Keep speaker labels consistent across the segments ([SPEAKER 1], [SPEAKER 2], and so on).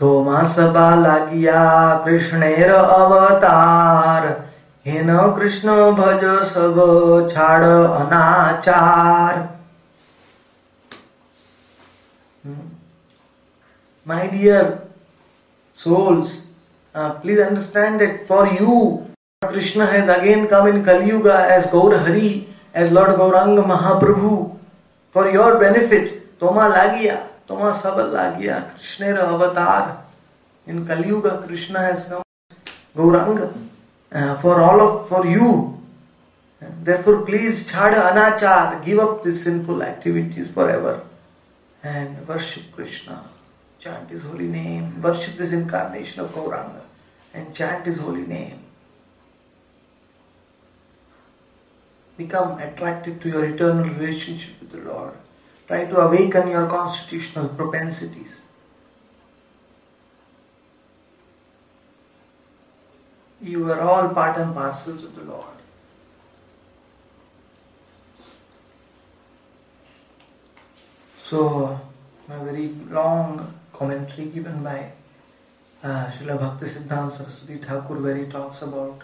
[SPEAKER 1] तोमा सबा लागिया कृष्णेर अवतार, हेन कृष्ण भज सब छाड़ अनाचार। My dear souls, please understand that for you, Krishna has again come in Kali Yuga as Gaur Hari, as Lord Gauranga Mahaprabhu, for your benefit. Toma Lagiya, Toma Sabal Lagiya, Krishna Avatar. In Kali Yuga, Krishna has come Gauranga for you. Therefore, please chhada anachar, give up these sinful activities forever and worship Krishna. Chant His holy name, worship this incarnation of Gauranga and chant His holy name. Become attracted to your eternal relationship with the Lord. Try to awaken your constitutional propensities. You are all part and parcels of the Lord. So, a very long commentary given by Srila Bhaktisiddhanta Saraswati Thakur, where he talks about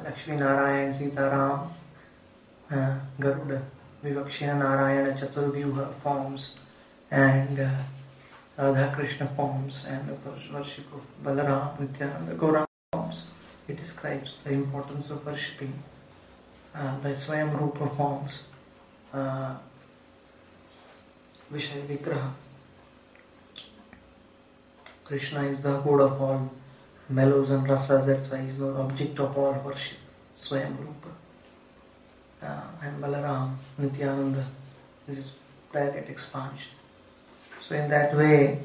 [SPEAKER 1] Lakshmi Narayan, Sita Ram, Garuda, Vivakshina Narayana, Chaturvyuha forms, and Radha Krishna forms, and the worship of Balaram, Nityananda, Gauranga forms. It describes the importance of worshipping the Swayam Rupa forms, Vishaya Vigraha. Krishna is the abode of all mellows and rasas, that's why he is the object of all worship, Swayam Rupa. And Balaram, Nityananda, this is direct expansion. So in that way,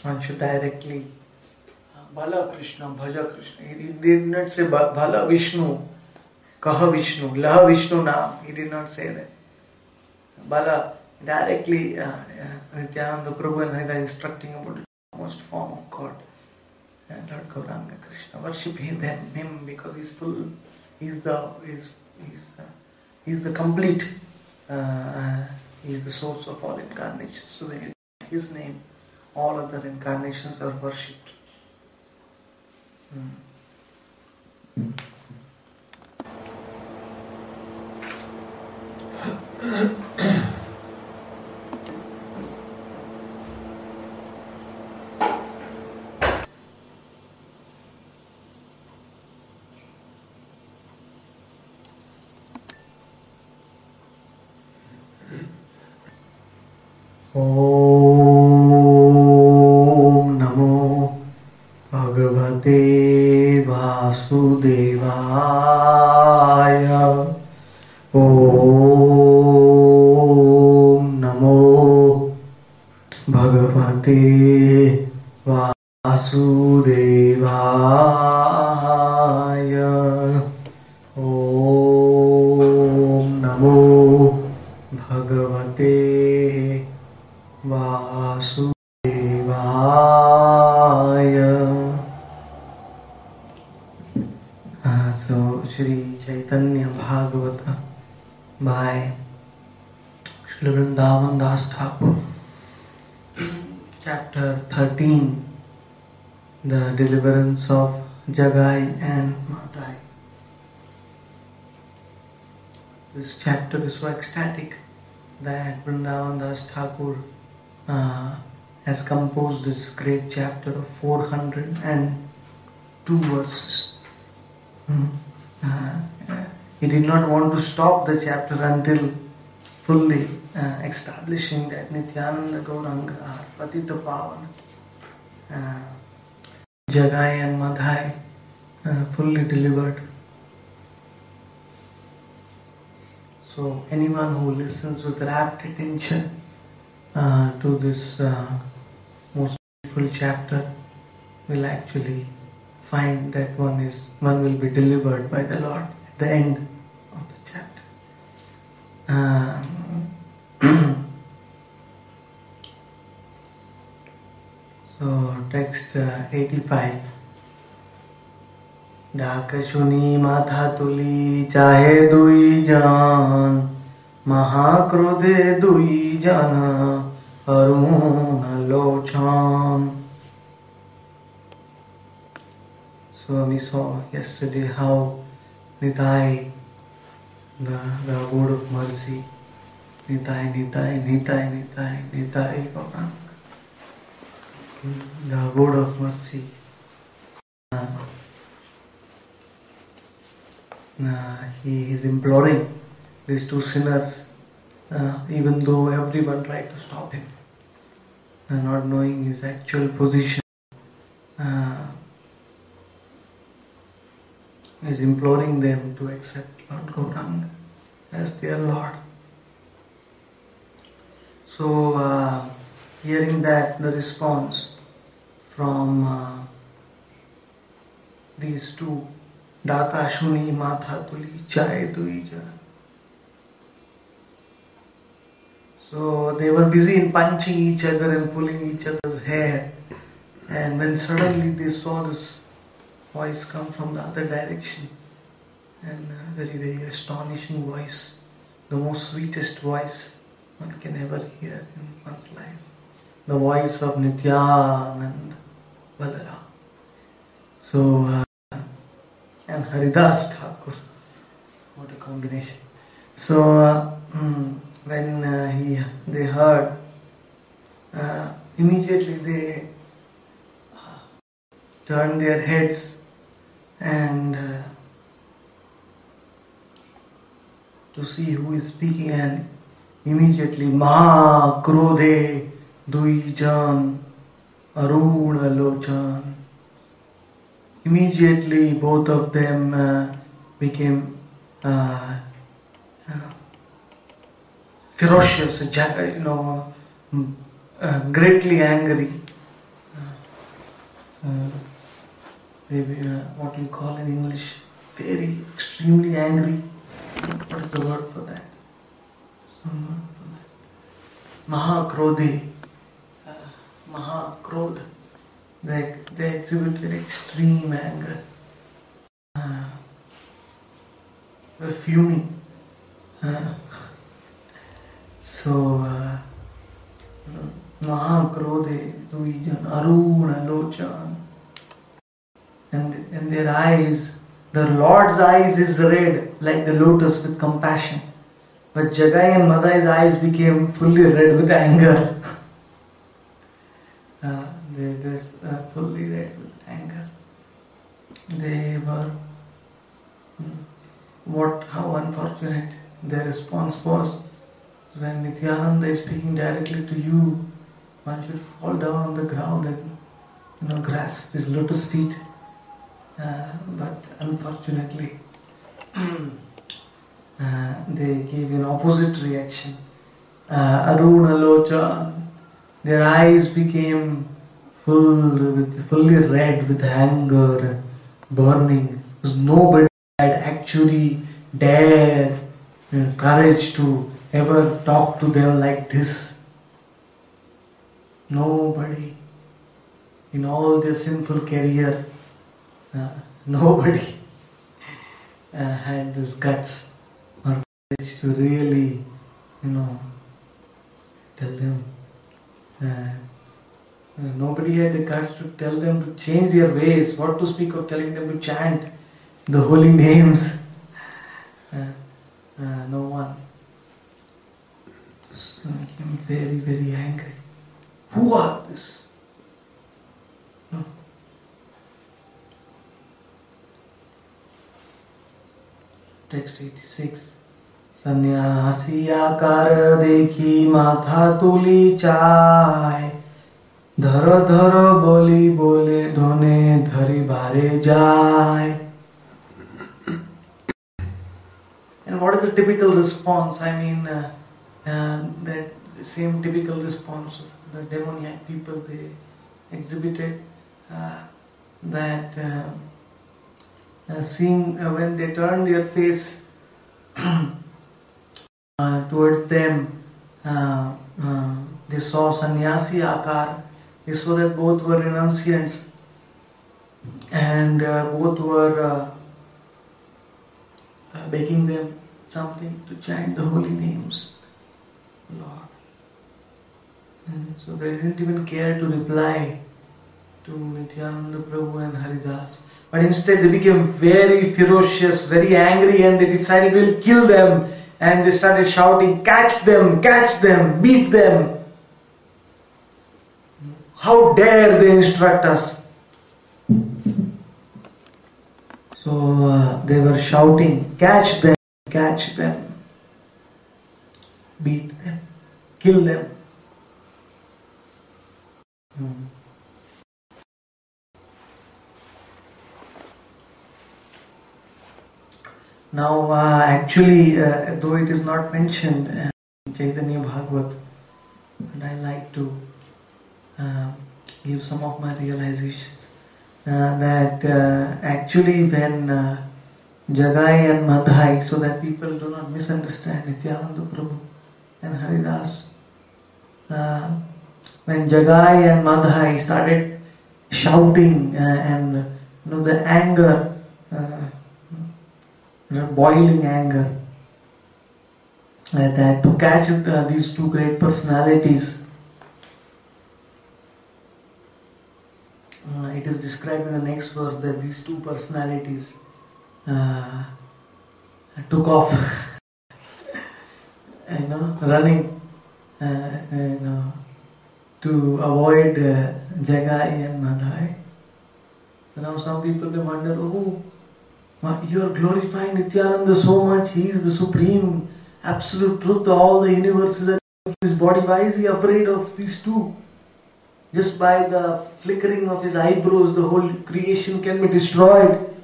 [SPEAKER 1] one should directly Bala Krishna, Bhaja Krishna. He did not say Bala Vishnu, Kaha Vishnu, Laha Vishnu Naam. He did not say that. Bala directly Nityananda Prabhu and Hida instructing about the most form of God. And Lord Gauranga Krishna, worship him because he's full. He's the complete. He's the source of all incarnations. So when you take his name, all other incarnations are worshipped. Om Namo Bhagavate Vasudevaya. Om Namo Bhagavate Vasudevaya. Om Namo Bhagavate Vasudevaya. So Shri Chaitanya Bhagavata by Shri Vrindavan Das Thakur, chapter 13, the deliverance of Jagai and Madhai. This chapter is so ecstatic that Vrindavan Das Thakur has composed this great chapter of 402 verses. He did not want to stop the chapter until fully establishing that Nityananda Gauranga are Patita Pavana, Jagai and Madhai fully delivered. So anyone who listens with rapt attention to this most beautiful chapter will actually find that one will be delivered by the Lord at the end of the chapter. So text 85. डाक सुनी माथा तुली चाहे दुई जान, Mahakrodhe dui jana aruna locham. So we saw yesterday how Nitai, the word of mercy, Nitai, Nitai, Nitai, Nitai, Nitai Gaurang, the word of mercy. He is imploring these two sinners, even though everyone tried to stop him, not knowing his actual position. Is imploring them to accept Lord Gauranga as their Lord. So, hearing that, the response from these two, Data Shuni Matha Tuli Chai Duija. So they were busy in punching each other and pulling each other's hair, and when suddenly they saw this voice come from the other direction, and a very, very astonishing voice, the most sweetest voice one can ever hear in one's life, the voice of Nityanand Balaram. So, and Haridas Thakur, what a combination. So, when they heard, immediately they turned their heads and to see who is speaking, and immediately Maha Krodhe Duijan Aruna Lochan. Immediately both of them became ferocious, greatly angry. Maybe what you call in English, very extremely angry. What is the word for that? Mahakrodhe. Mahakrodh. They exhibited extreme anger. They were fuming. So, Mahakrodhe Duijan Aruna Lochan. And their eyes, the Lord's eyes is red like the lotus with compassion. But Jagai and Madai's eyes became fully red with anger. They're fully red with anger. They were, how unfortunate their response was. When Nityananda is speaking directly to you, one should fall down on the ground and grasp his lotus feet. But unfortunately, they gave an opposite reaction. Aruna Lochan, their eyes became fully red with anger and burning, because nobody had actually dared, courage to ever talk to them like this. Nobody in all their sinful career, nobody had this guts or courage to really, tell them. Nobody had the guts to tell them to change their ways. What to speak of telling them to chant the holy names? No one. So I became very, very angry. Who are this? No. Text 86. सन्यासी आकार देखी माथा तुली चाय, धर धर बोली बोले धोने धरी भारे जाय. And what is the typical response? I mean, that same typical response of the demoniac people they exhibited, seeing when they turned their face towards them, they saw sannyasi akar. They saw that both were renunciants and both were begging them something to chant the holy names, Lord. And so they didn't even care to reply to Nityananda Prabhu and Haridas. But instead they became very ferocious, very angry, and they decided we'll kill them. And they started shouting, catch them, beat them. How dare they instruct us? So they were shouting, catch them, beat them, kill them. Now actually, though it is not mentioned in Chaitanya Bhagavat, and I like to give some of my realizations, that actually when Jagai and Madhai, so that people do not misunderstand Nityananda Prabhu and Haridas, when Jagai and Madhai started shouting and the anger, boiling anger, that to catch these two great personalities, it is described in the next verse that these two personalities took off, running, to avoid Jagai and Madhai. So now some people they wonder, oh, you are glorifying Nityananda so much, he is the supreme, absolute truth, all the universes are in his body, why is he afraid of these two? Just by the flickering of his eyebrows, the whole creation can be destroyed.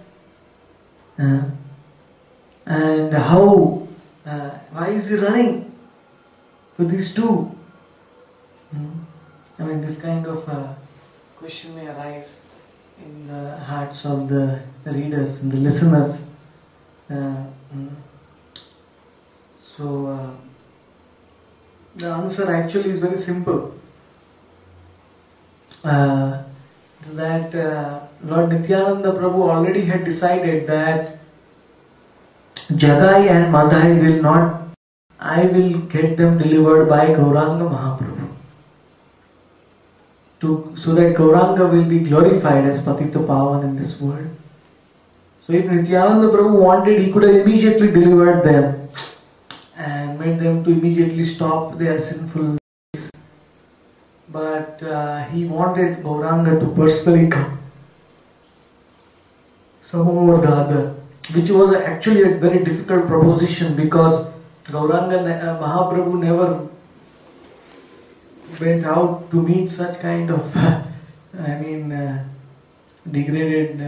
[SPEAKER 1] And how, why is he running for these two? I mean, this kind of question may arise in the hearts of the readers and the listeners. So the answer actually is very simple. That Lord Nityananda Prabhu already had decided that Jagai and Madhai will not, I will get them delivered by Gauranga Mahaprabhu. So that Gauranga will be glorified as Patita Pavan in this world. So if Nityananda Prabhu wanted, he could have immediately delivered them and made them to immediately stop their sinful ways. But he wanted Gauranga to personally come, somehow or the other, which was actually a very difficult proposition, because Gauranga Mahaprabhu never went out to meet such kind of degraded,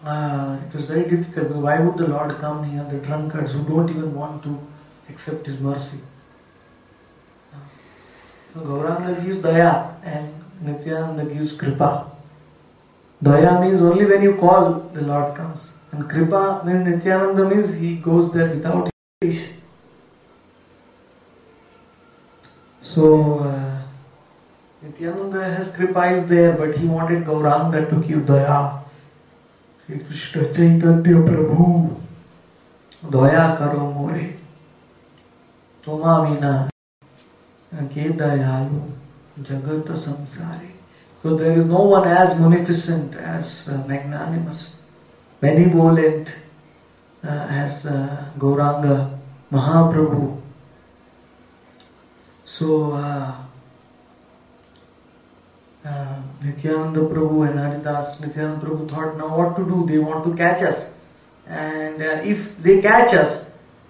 [SPEAKER 1] it was very difficult. Why would the Lord come here, the drunkards who don't even want to accept his mercy? So Gauranga gives daya and Nityananda gives kripa. Daya means only when you call the Lord comes, and kripa means Nityananda means he goes there without invitation. So Nityananda has kripa is there, but he wanted Gauranga to give daya. Shri Krishna Chaitanya Prabhu, daya karo more, Toma vina ke dayalu jagata samsare. So there is no one as munificent, as magnanimous, benevolent as Gauranga Mahaprabhu. So Nityananda Prabhu and Haridas, Nityananda Prabhu thought, now what to do? They want to catch us, and if they catch us,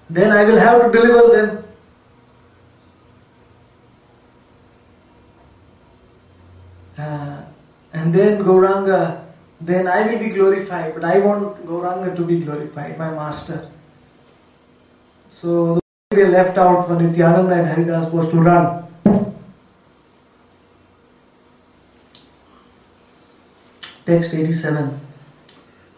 [SPEAKER 1] then I will have to deliver them. And then Gauranga, then I will be glorified, but I want Gauranga to be glorified, my master. So the way left out for Nityananda and Haridas was to run. Text 87.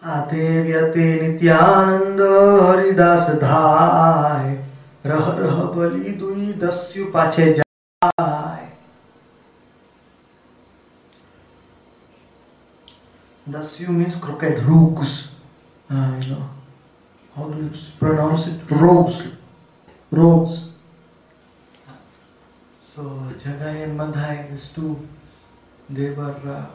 [SPEAKER 1] Ate vyate Nityananda Haridas dhai, rah rah bali dui dasyu pache jai. Dasyu means crooked, rooks, how do you pronounce it? Rogues. So Jagai and Madhai, these two, they were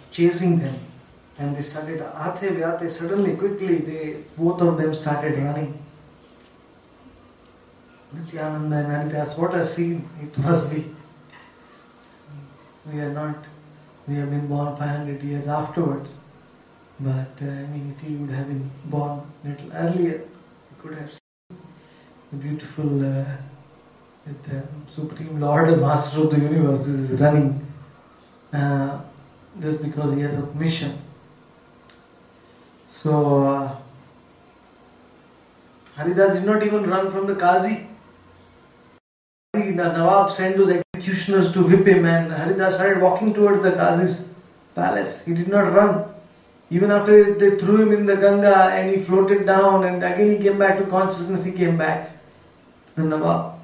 [SPEAKER 1] chasing them, and they started aate suddenly, quickly, both of them started running. Nityananda and Haridas, what a scene it must be. We have been born 500 years afterwards. But if you would have been born a little earlier, you could have seen the beautiful, the Supreme Lord and Master of the Universe is running just because he has a mission. So Haridas did not even run from the Qazi. The Nawab sent those executioners to whip him, and Haridas started walking towards the Qazi's palace. He did not run. Even after they threw him in the Ganga and he floated down, and again he came back to consciousness, he came back to the Nawab.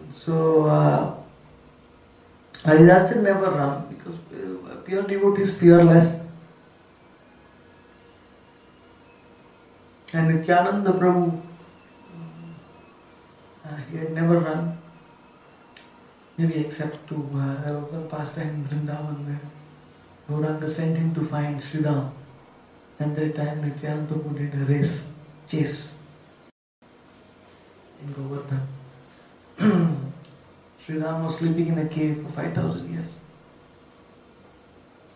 [SPEAKER 1] So Haridas said never run, because pure devotee is fearless. And Nityananda Prabhu, he had never run, maybe except to one pastime in Vrindavan where Gauranga sent him to find Sridham. And that time Nityananda Prabhu did a chase in Govardhan. Sridham was sleeping in a cave for 5,000 years.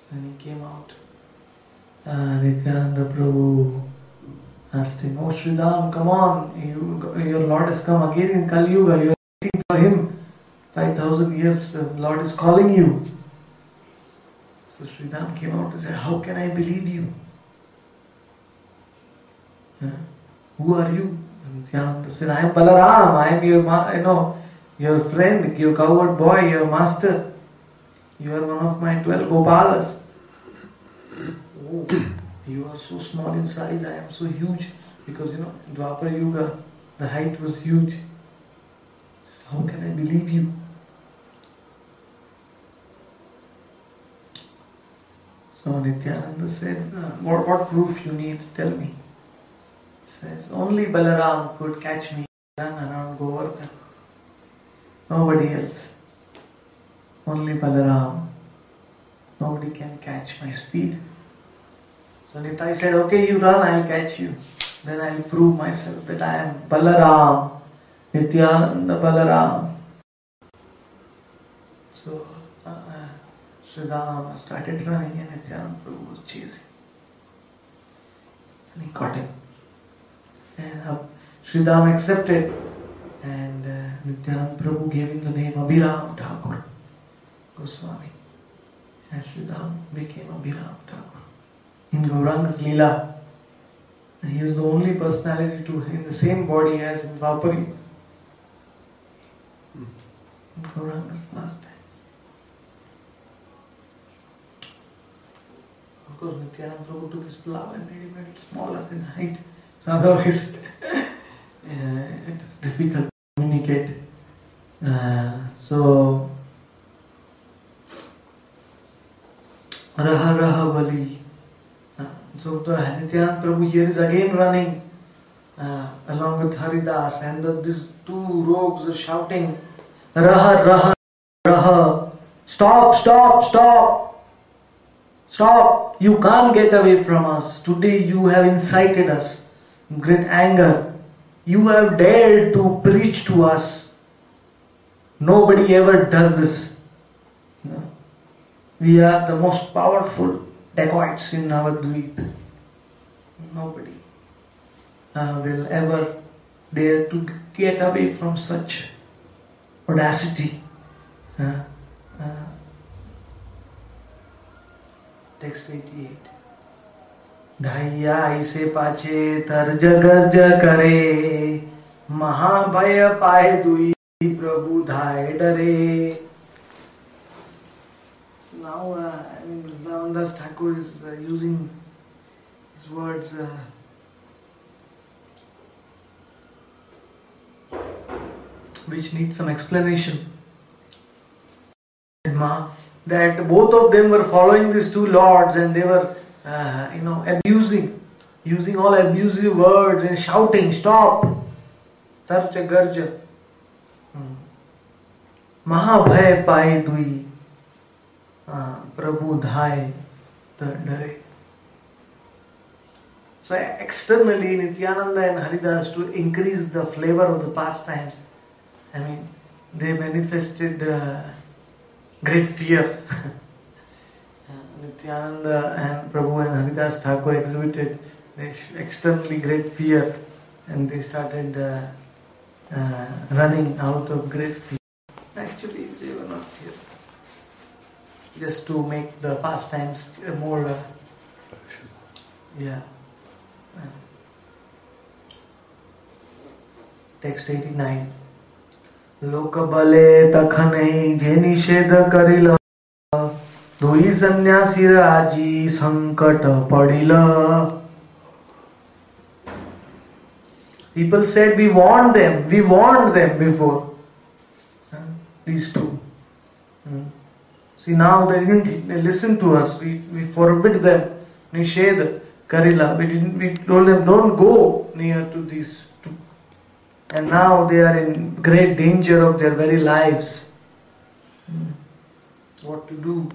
[SPEAKER 1] When he came out, Nityananda Prabhu asked him, "Oh Sridham, come on, your Lord has come again in Kali Yuga, you are waiting for him. 5,000 years, the Lord is calling you." So Sridham came out and said, "How can I believe you? Who are you?" And Nityananda said, "I am Balaram, I am your friend, your coward boy, your master. You are one of my 12 Gopalas." "Oh, you are so small in size, I am so huge." Because Dwapara Yuga, the height was huge. "How can I believe you?" So Nityananda said, what proof you need? Tell me. He says, "Only Balaram could catch me around Govardhan. Nobody else. Only Balaram. Nobody can catch my speed." So Nitai said, "Okay, you run, I'll catch you. Then I'll prove myself that I am Balaram, Nityananda Balaram." So Sridham started running and Nityananda Prabhu was chasing. And he caught him. And Sridham accepted, and Nityananda Prabhu gave him the name Abhiram Thakur Goswami. And Sridham became Abhiram Thakur in Gauranga's Leela. And he was the only personality in the same body as in Dwapara. In Gauranga's last time. Of course, Nityananda Prabhu took his plough and made him a little smaller in height. Otherwise, it is difficult to communicate. So, Raha Raha Bali. So, the Nityananda Prabhu here is again running along with Haridas, and these two rogues are shouting, "Raha Raha Raha! Stop! Stop! Stop! Stop! You can't get away from us. Today you have incited us in great anger. You have dared to preach to us. Nobody ever does this. We are the most powerful dacoits in our dweep. Nobody will ever dare to get away from such audacity." Text 88. "धैया ऐसे पाछे तर्ज गर्ज करे, महाभय पाए दुई प्रभु धाय डरे." Now, Ramandas Thakur is using his words which need some explanation. That both of them were following these two lords, and they were using all abusive words and shouting, stop, tarja garja. Mahabhay pai dui, Prabhu dhai dare. So externally, Nityananda and Haridas, to increase the flavor of the pastimes, they manifested great fear. Nityananda and Prabhu and Haridas Thakur exhibited externally great fear, and they started running out of great fear. Actually, they were not fear. Just to make the pastimes more, Text 89. Lokabale takhanai je nishedha karila, dui sannyasi raji sankat padila. People said, we warned them before. These two. See, now they didn't listen to us. We forbid them. Nishedha karila. We told them, don't go near to these two. And now they are in great danger of their very lives. What to do?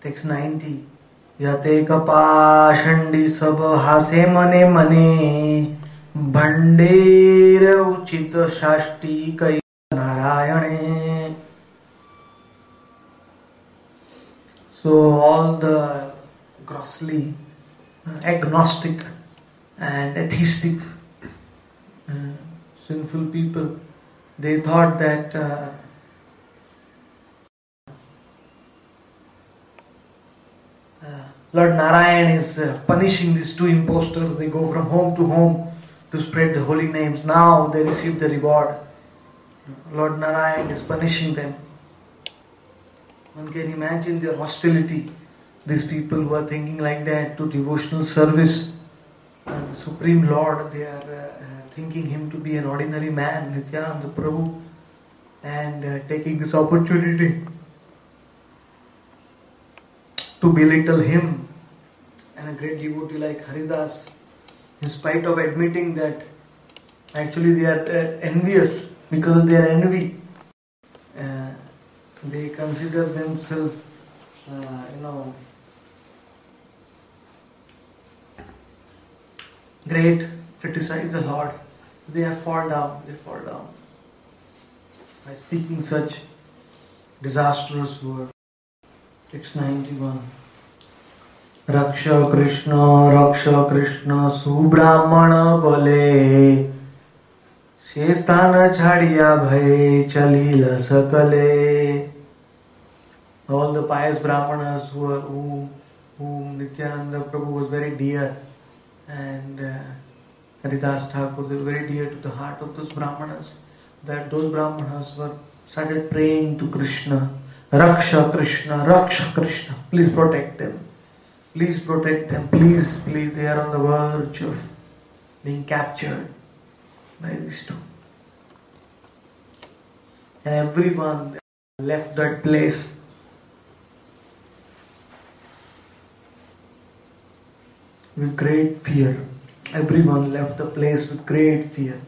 [SPEAKER 1] Text 90. Yate kapashandi sab hase mane mane, bhandir uchit shashti kai narayane. So all the grossly agnostic and atheistic sinful people, they thought that Lord Narayan is punishing these two impostors. They go from home to home to spread the holy names. Now they receive the reward. Lord Narayan is punishing them. One can imagine their hostility. These people who are thinking like that to devotional service, the Supreme Lord, they are thinking him to be an ordinary man, Nityananda Prabhu, and taking this opportunity to belittle him. And a great devotee like Haridas, in spite of admitting that actually they are envious because of their envy, they consider themselves, great, criticize the Lord. They fall down. By speaking such disastrous words. Text 91. Raksha Krishna Subrahmana bole, Shesthana chhadiya bhai chalila sakale. All the pious Brahmanas whom Nityananda Prabhu was very dear, and Haridas Thakur, they were very dear to the heart of those Brahmanas, that those Brahmanas started praying to Krishna. Raksha Krishna, please protect them. Please, they are on the verge of being captured by these two. And everyone left that place with great fear. Everyone left the place with great fear.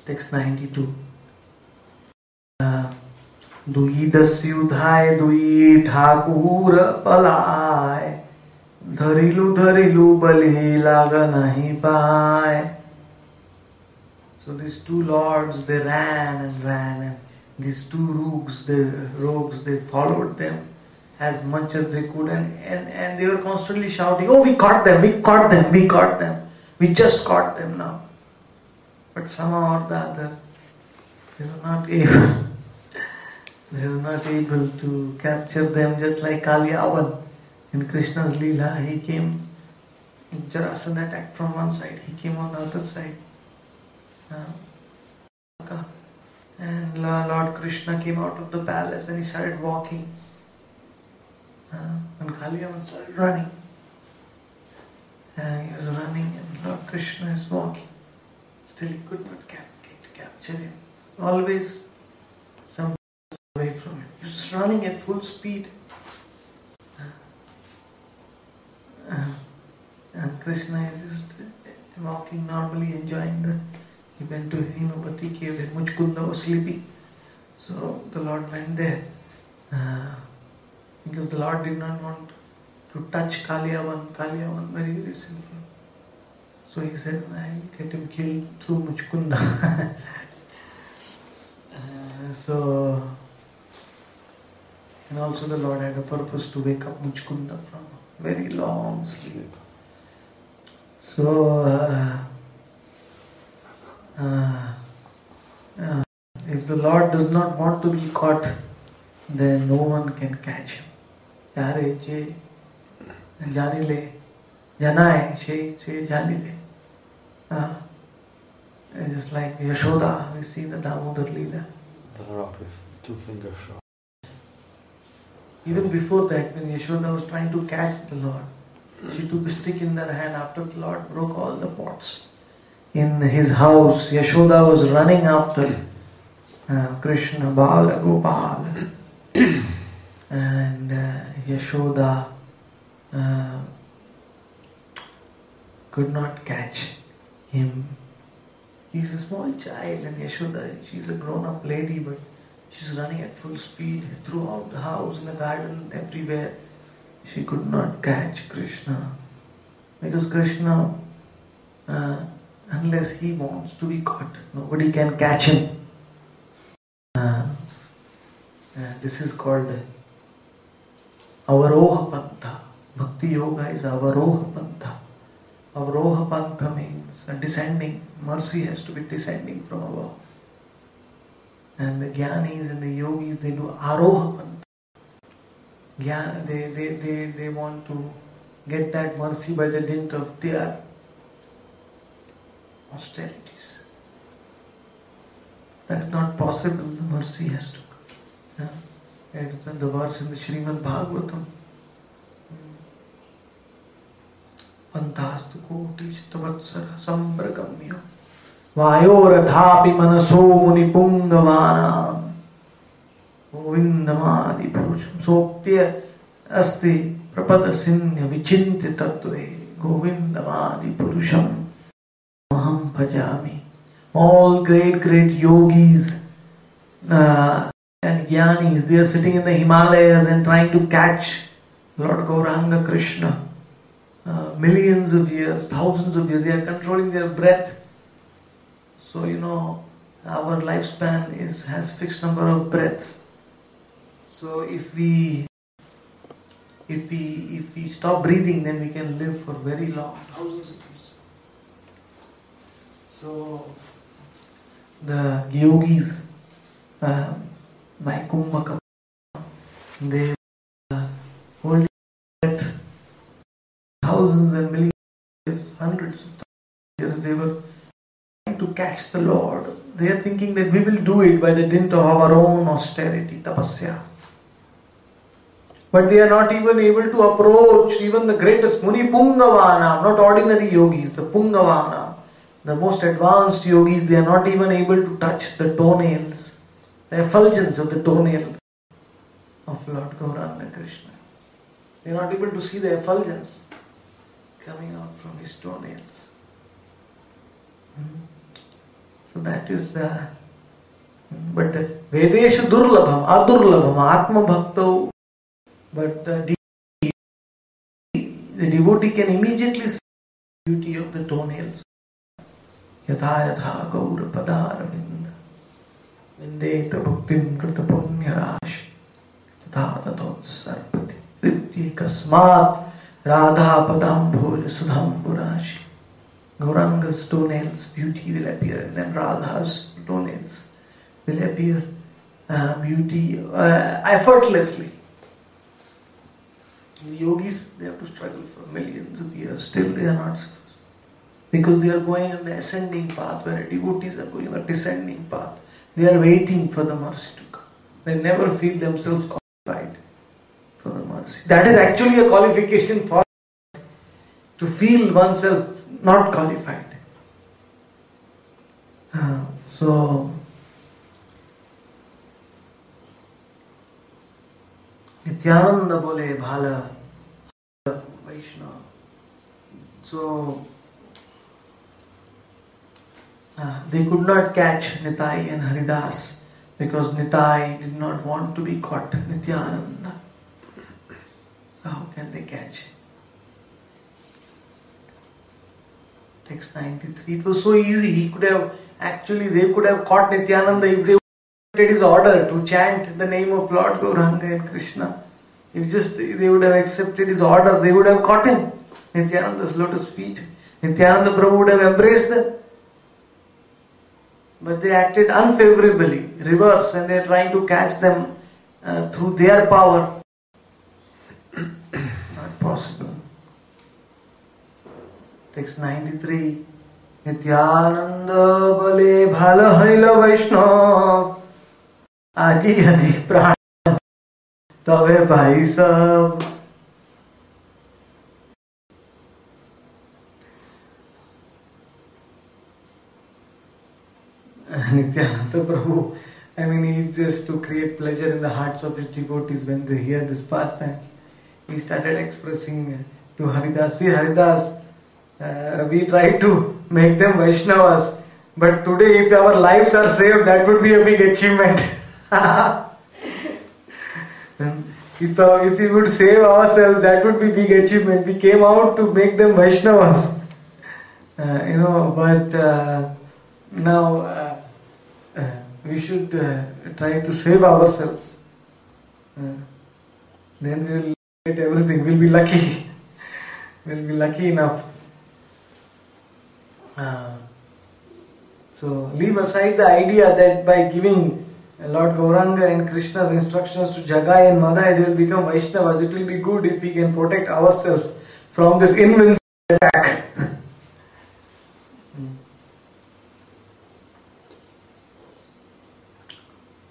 [SPEAKER 1] Text 92. दुई दस्युधाय दुई ठाकुर पलाय, धरिलु बलि लाग नहीं पाए. So these two lords, they ran, and these two rogues, they followed them as much as they could, and they were constantly shouting, oh, we caught them, we just caught them now. But somehow or the other, they were not able to capture them, just like Kalyavan in Krishna's Leela. He came, Jarasandha attacked from one side, he came on the other side. And Lord Krishna came out of the palace and he started walking. And Kalyavan started running. And he was running and Lord Krishna is walking. Still he could not get to capture him. Always running at full speed. And Krishna is just walking normally, enjoying the. He went to Himavati cave, and Muchkunda was sleeping. So the Lord went there because the Lord did not want to touch Kaliyavan. Kaliyavan, very, very sinful. So he said, I'll get him killed through Muchkunda. And also the Lord had a purpose to wake up Muchkunda from a very long sleep. So, if the Lord does not want to be caught, then no one can catch him. Yare che janile, janae che janile. Just like Yashoda, we see the Damodar Leela.
[SPEAKER 2] The rock is 2 fingers short.
[SPEAKER 1] Even before that, when Yashoda was trying to catch the Lord, she took a stick in her hand after the Lord broke all the pots. In his house, Yashoda was running after Krishna, Bala, Gopal. And Yashoda could not catch him. He's a small child, and Yashoda, she's a grown-up lady, but she's running at full speed throughout the house, in the garden, everywhere. She could not catch Krishna. Because Krishna, unless he wants to be caught, nobody can catch him. This is called Avaroha Pantha. Bhakti Yoga is Avaroha Pantha. Avaroha Pantha means descending. Mercy has to be descending from above. And the Jnanis and the Yogis, they do Aroha Pantha. They want to get that mercy by the dint of their austerities. That's not possible. The mercy has to come. And the verse in the Srimad Bhagavatam. Pantastu koti chittavatsara sambragamya vayorathapi manaso munipungavana govindamadi purusham sopya asti prapadasinya vichinti tattve govindamadi purusham aham bhajami. All great yogis and jnanis, they are sitting in the Himalayas and trying to catch Lord Gauranga Krishna. Millions of years, thousands of years, they are controlling their breath. So our lifespan has fixed number of breaths. So if we stop breathing, then we can live for very long, thousands of years. So the yogis, like Kumbhaka, they hold breath thousands and millions, hundreds of years. They were trying to catch the Lord. They are thinking that we will do it by the dint of our own austerity, tapasya. But they are not even able to approach even the greatest Muni Pungavana, not ordinary yogis, the Pungavana, the most advanced yogis. They are not even able to touch the toenails, the effulgence of the toenails of Lord Gauranga Krishna. They are not able to see the effulgence coming out from his toenails. So that is but Vedeshu Durlabham, Adurlabham, Atma Bhakto. But the devotee can immediately see the beauty of the toenails. Yatha yatha gaura padaravinda vindeta bhuktim krita punya rashi tatha tatot sarpati rityi kasmat radha padam bhoja sudham purashi. Gauranga's toenails beauty will appear, and then Radha's toenails will appear beauty effortlessly. The yogis, they have to struggle for millions of years, still they are not successful. Because they are going on the ascending path, where devotees are going on the descending path. They are waiting for the mercy to come. They never feel themselves qualified for the mercy. That is actually a qualification for to feel oneself not qualified. Nityananda bole bhala Vaishnava. So they could not catch Nitai and Haridas because Nitai did not want to be caught. Nityananda. So how can they catch him? Text 93. It was so easy. They could have caught Nityananda if they accepted his order to chant the name of Lord Gauranga and Krishna. If just they would have accepted his order, they would have caught him. Nityananda's lotus feet. Nityananda Prabhu would have embraced them. But they acted unfavorably, reverse, and they are trying to catch them through their power. Not possible. Text 93. Nityananda bale bhala haila Vaishnav Aji adi pran Tave bhai sab. Nityananda Prabhu, he just to create pleasure in the hearts of his devotees when they hear this pastime. He started expressing to Haridas, see Haridas, we try to make them Vaishnavas, but today if our lives are saved, that would be a big achievement. If we would save ourselves, that would be big achievement. We came out to make them Vaishnavas, but now we should try to save ourselves. Then we will get everything. We'll be lucky. We'll be lucky enough. So leave aside the idea that by giving Lord Gauranga and Krishna's instructions to Jagai and Madai, they will become Vaishnavas. It will be good if we can protect ourselves from this invincible attack.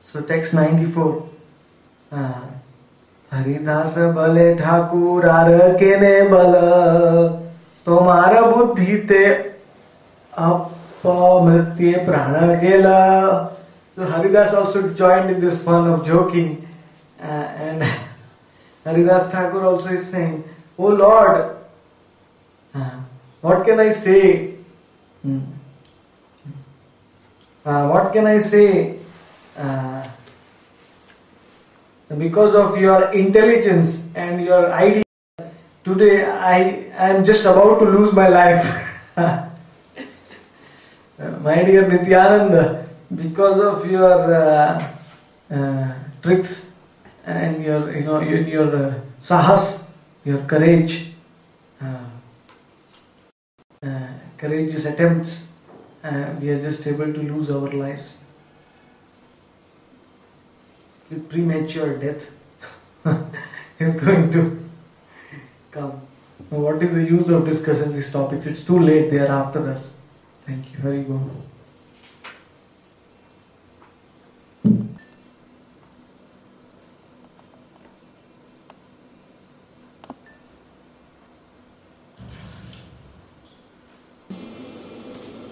[SPEAKER 1] So text 94. Haridas बले Thakur are केने बल तुम्हारा बुद्धि ते अपमृत्य प्राण गेला. So Haridas also joined in this fun of joking, and Haridas Thakur also is saying, "Oh Lord, what can I say? What can I say? Because of your intelligence and your idea, today I am just about to lose my life." My dear Nityananda, because of your tricks and your sahas, your courage, courageous attempts, we are just able to lose our lives with premature death is going to come. Now, what is the use of discussing these topics? It's too late, they are after us. Thank you. Hari Om.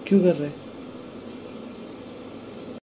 [SPEAKER 1] क्यों कर रहे हैं?